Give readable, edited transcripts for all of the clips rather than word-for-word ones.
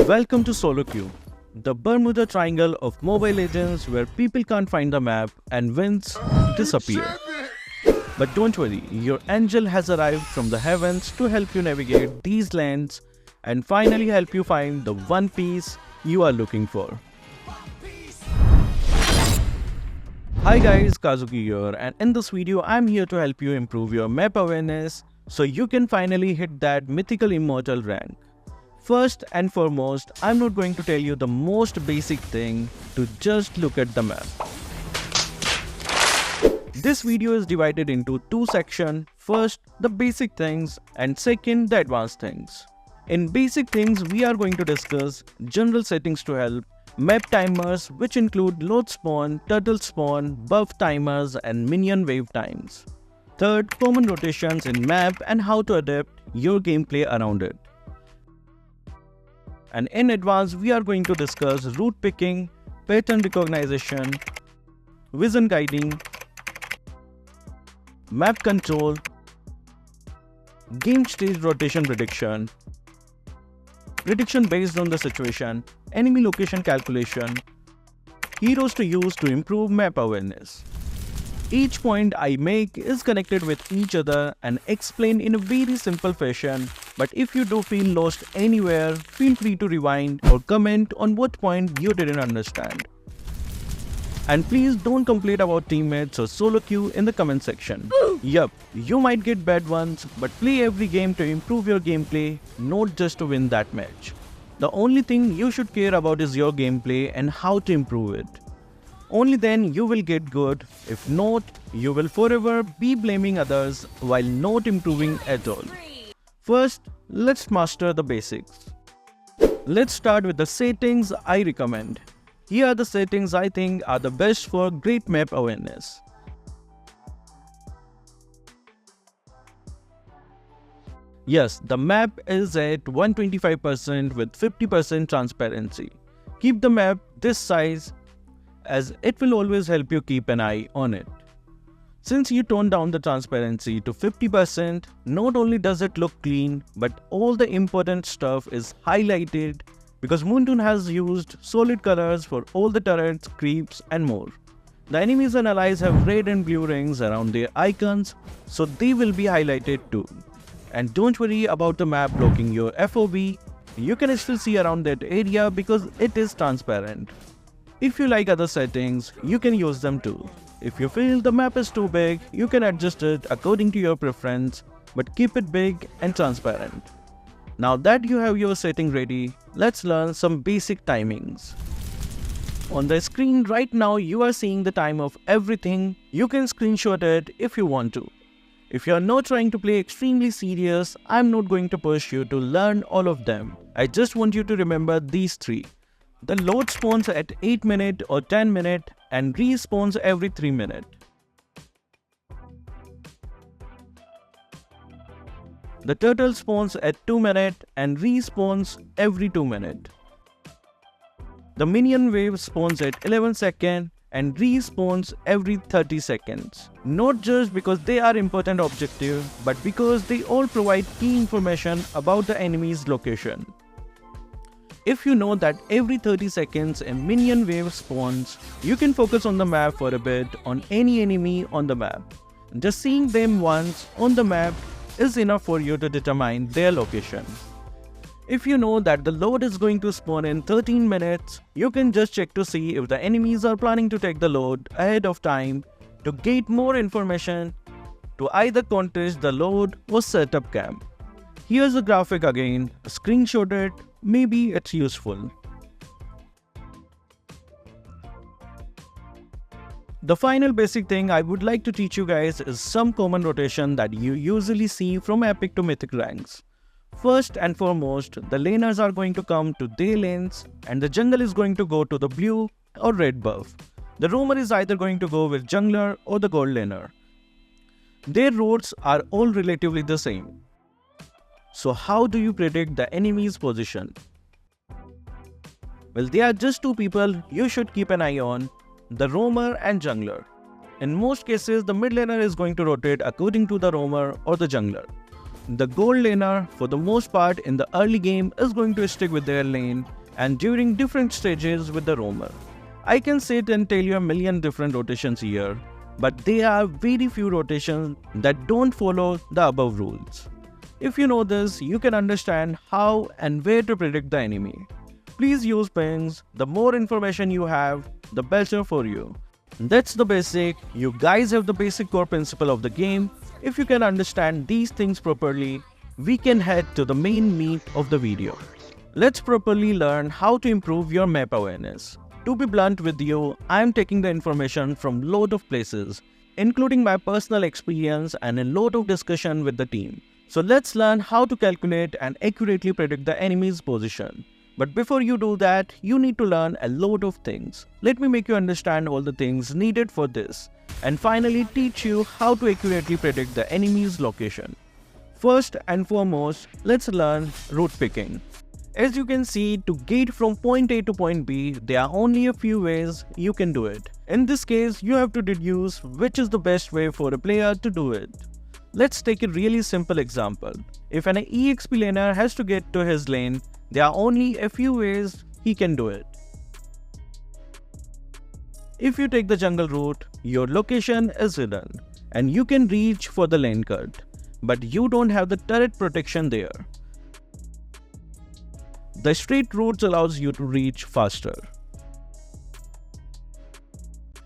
Welcome to Solo Queue, the Bermuda Triangle of Mobile Legends where people can't find the map and wins disappear. But don't worry, your angel has arrived from the heavens to help you navigate these lands and finally help you find the one piece you are looking for. Hi guys, Kazuki here, and in this video I'm here to help you improve your map awareness so you can finally hit that mythical immortal rank. First and foremost, I'm not going to tell you the most basic thing to just look at the map. This video is divided into two sections. First, the basic things, and second, the advanced things. In basic things, we are going to discuss general settings to help, map timers which include load spawn, turtle spawn, buff timers and minion wave times. Third, common rotations in map and how to adapt your gameplay around it. And in advance, we are going to discuss route picking, pattern recognition, vision guiding, map control, game stage rotation prediction based on the situation, enemy location calculation, heroes to use to improve map awareness. Each point I make is connected with each other and explained in a very simple fashion, but if you do feel lost anywhere, feel free to rewind or comment on what point you didn't understand. And please don't complain about teammates or solo queue in the comment section. Yup, you might get bad ones, but play every game to improve your gameplay, not just to win that match. The only thing you should care about is your gameplay and how to improve it. Only then you will get good. If not, you will forever be blaming others while not improving at all. First, let's master the basics. Let's start with the settings I recommend. Here are the settings I think are the best for great map awareness. Yes, the map is at 125% with 50% transparency. Keep the map this size as it will always help you keep an eye on it. Since you tone down the transparency to 50%, not only does it look clean, but all the important stuff is highlighted because Moontoon has used solid colors for all the turrets, creeps and more. The enemies and allies have red and blue rings around their icons, so they will be highlighted too. And don't worry about the map blocking your FOV, you can still see around that area because it is transparent. If you like other settings, you can use them too. If you feel the map is too big, you can adjust it according to your preference, but keep it big and transparent. Now that you have your setting ready, let's learn some basic timings. On the screen right now, you are seeing the time of everything. You can screenshot it if you want to. If you are not trying to play extremely serious, I'm not going to push you to learn all of them. I just want you to remember these three. The load spawns at 8 minutes or 10 minutes and respawns every 3 minutes. The turtle spawns at 2 minutes and respawns every 2 minutes. The minion wave spawns at 11 seconds and respawns every 30 seconds. Not just because they are important objective, but because they all provide key information about the enemy's location. If you know that every 30 seconds a minion wave spawns, you can focus on the map for a bit on any enemy on the map. Just seeing them once on the map is enough for you to determine their location. If you know that the load is going to spawn in 13 minutes, you can just check to see if the enemies are planning to take the load ahead of time to get more information to either contest the load or set up camp. Here's the graphic again, screenshot it, maybe it's useful. The final basic thing I would like to teach you guys is some common rotation that you usually see from epic to mythic ranks. First and foremost, the laners are going to come to their lanes and the jungle is going to go to the blue or red buff. The roamer is either going to go with jungler or the gold laner. Their routes are all relatively the same. So how do you predict the enemy's position? Well, there are just two people you should keep an eye on, the roamer and jungler. In most cases, the mid laner is going to rotate according to the roamer or the jungler. The gold laner, for the most part in the early game, is going to stick with their lane and during different stages with the roamer. I can sit and tell you a million different rotations here, but there are very few rotations that don't follow the above rules. If you know this, you can understand how and where to predict the enemy. Please use pings. The more information you have, the better for you. That's the basic. You guys have the basic core principle of the game. If you can understand these things properly, we can head to the main meat of the video. Let's properly learn how to improve your map awareness. To be blunt with you, I am taking the information from lot of places, including my personal experience and a lot of discussion with the team. So let's learn how to calculate and accurately predict the enemy's position. But before you do that, you need to learn a lot of things. Let me make you understand all the things needed for this, and finally teach you how to accurately predict the enemy's location. First and foremost, let's learn route picking. As you can see, to get from point A to point B, there are only a few ways you can do it. In this case, you have to deduce which is the best way for a player to do it. Let's take a really simple example. If an EXP laner has to get to his lane, there are only a few ways he can do it. If you take the jungle route, your location is hidden and you can reach for the lane cut, but you don't have the turret protection there. The straight routes allows you to reach faster.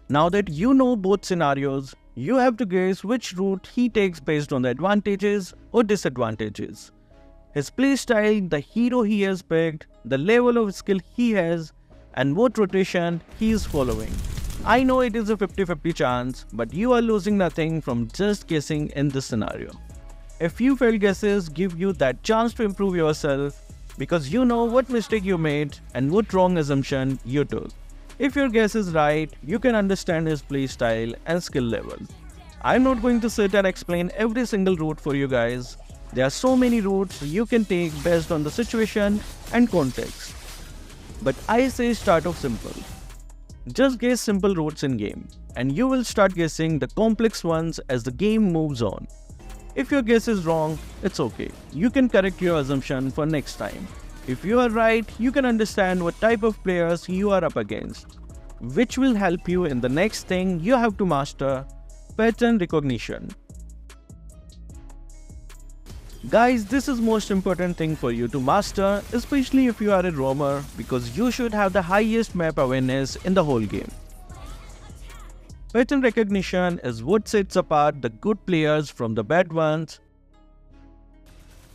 Now that you know both scenarios, you have to guess which route he takes based on the advantages or disadvantages. His playstyle, the hero he has picked, the level of skill he has, and what rotation he is following. I know it is a 50-50 chance, but you are losing nothing from just guessing in this scenario. A few failed guesses give you that chance to improve yourself because you know what mistake you made and what wrong assumption you took. If your guess is right, you can understand his playstyle and skill level. I'm not going to sit and explain every single route for you guys. There are so many routes you can take based on the situation and context. But I say start off simple. Just guess simple routes in game, and you will start guessing the complex ones as the game moves on. If your guess is wrong, it's okay. You can correct your assumption for next time. If you are right, you can understand what type of players you are up against, which will help you in the next thing you have to master, pattern recognition. Guys, this is most important thing for you to master, especially if you are a roamer, because you should have the highest map awareness in the whole game. Pattern recognition is what sets apart the good players from the bad ones.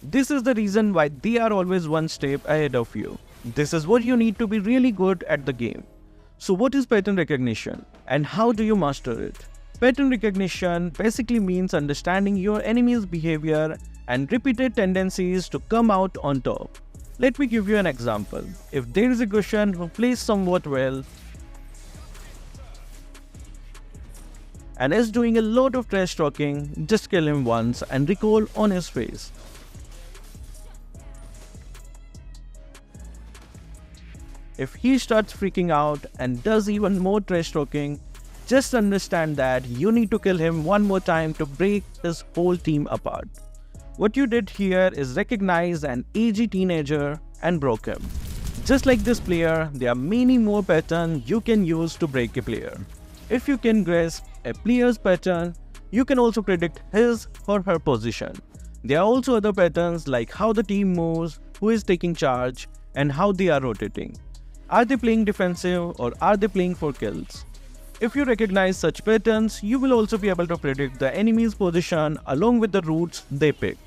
This is the reason why they are always one step ahead of you. This is what you need to be really good at the game. So what is pattern recognition and how do you master it? Pattern recognition basically means understanding your enemy's behavior and repeated tendencies to come out on top. Let me give you an example. If there is a Gusion who plays somewhat well and is doing a lot of trash talking, just kill him once and recall on his face. If he starts freaking out and does even more trash talking, just understand that you need to kill him one more time to break his whole team apart. What you did here is recognize an edgy teenager and broke him. Just like this player, there are many more patterns you can use to break a player. If you can grasp a player's pattern, you can also predict his or her position. There are also other patterns like how the team moves, who is taking charge, and how they are rotating. Are they playing defensive or are they playing for kills? If you recognize such patterns, you will also be able to predict the enemy's position along with the routes they pick.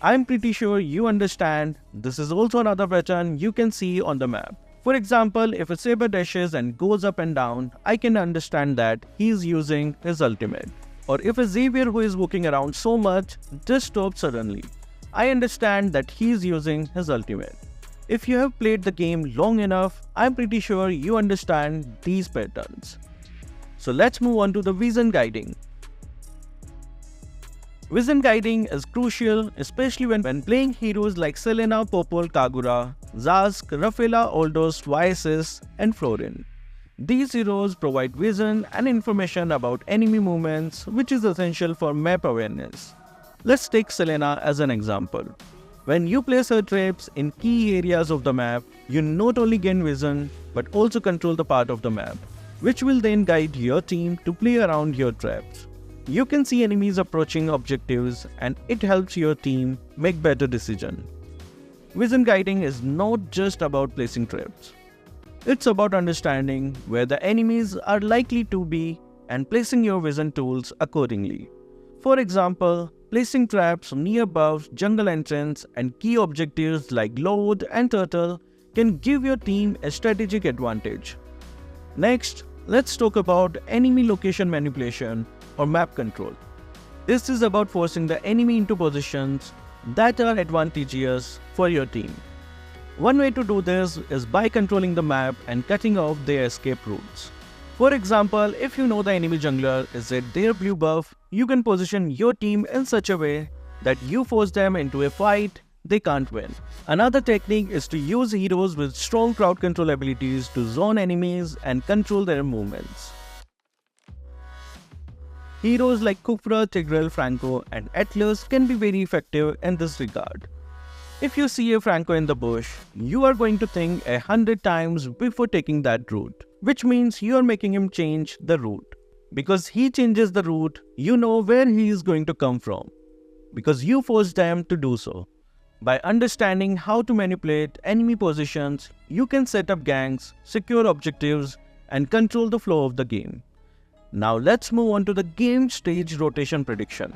I'm pretty sure you understand this is also another pattern you can see on the map. For example, if a Saber dashes and goes up and down, I can understand that he is using his ultimate. Or if a Xavier who is walking around so much just stops suddenly, I understand that he is using his ultimate. If you have played the game long enough, I'm pretty sure you understand these patterns. So let's move on to the vision guiding. Vision guiding is crucial, especially when playing heroes like Selena, Popol, Kagura, Zazk, Rafaela, Aldous, Viasis, and Florin. These heroes provide vision and information about enemy movements, which is essential for map awareness. Let's take Selena as an example. When you place her traps in key areas of the map, you not only gain vision but also control the part of the map, which will then guide your team to play around your traps. You can see enemies approaching objectives and it helps your team make better decisions. Vision guiding is not just about placing traps. It's about understanding where the enemies are likely to be and placing your vision tools accordingly. For example, placing traps near buffs, jungle entrance, and key objectives like Lord and Turtle can give your team a strategic advantage. Next, let's talk about enemy location manipulation or map control. This is about forcing the enemy into positions that are advantageous for your team. One way to do this is by controlling the map and cutting off their escape routes. For example, if you know the enemy jungler is at their blue buff, you can position your team in such a way that you force them into a fight they can't win. Another technique is to use heroes with strong crowd control abilities to zone enemies and control their movements. Heroes like Khufra, Tigreal, Franco, and Atlas can be very effective in this regard. If you see a Franco in the bush, you are going to think 100 times before taking that route, which means you are making him change the route. Because he changes the route, you know where he is going to come from, because you forced them to do so. By understanding how to manipulate enemy positions, you can set up ganks, secure objectives, and control the flow of the game. Now let's move on to the game stage rotation prediction.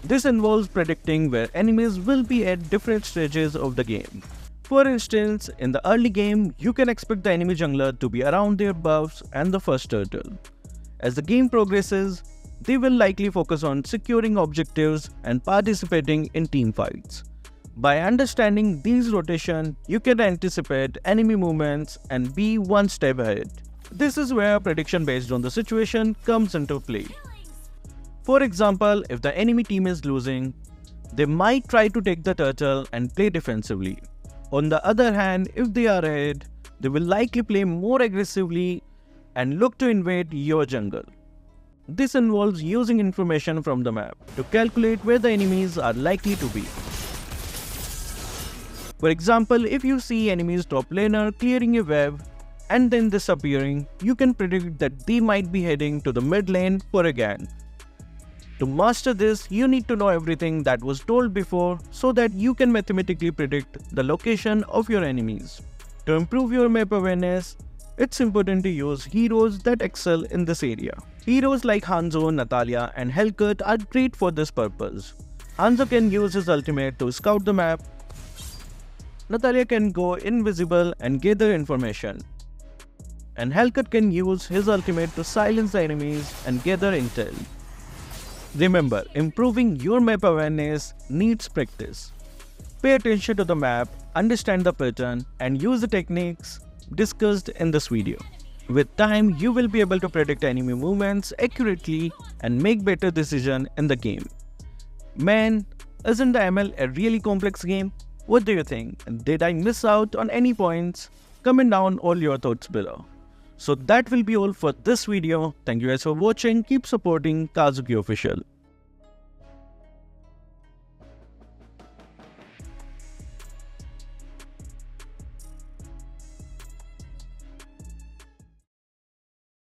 This involves predicting where enemies will be at different stages of the game. For instance, in the early game, you can expect the enemy jungler to be around their buffs and the first turtle. As the game progresses, they will likely focus on securing objectives and participating in team fights. By understanding these rotations, you can anticipate enemy movements and be one step ahead. This is where prediction based on the situation comes into play. For example, if the enemy team is losing, they might try to take the turtle and play defensively. On the other hand, if they are ahead, they will likely play more aggressively and look to invade your jungle. This involves using information from the map to calculate where the enemies are likely to be. For example, if you see enemies top laner clearing a wave and then disappearing, you can predict that they might be heading to the mid lane for a gank. To master this, you need to know everything that was told before so that you can mathematically predict the location of your enemies. To improve your map awareness, it's important to use heroes that excel in this area. Heroes like Hanzo, Natalia, and Hellcat are great for this purpose. Hanzo can use his ultimate to scout the map. Natalia can go invisible and gather information. And Hellcat can use his ultimate to silence the enemies and gather intel. Remember, improving your map awareness needs practice. Pay attention to the map, understand the pattern, and use the techniques discussed in this video. With time, you will be able to predict enemy movements accurately and make better decisions in the game. Man, isn't the ML a really complex game? What do you think? Did I miss out on any points? Comment down all your thoughts below. So that will be all for this video. Thank you guys for watching. Keep supporting Kazuki Official.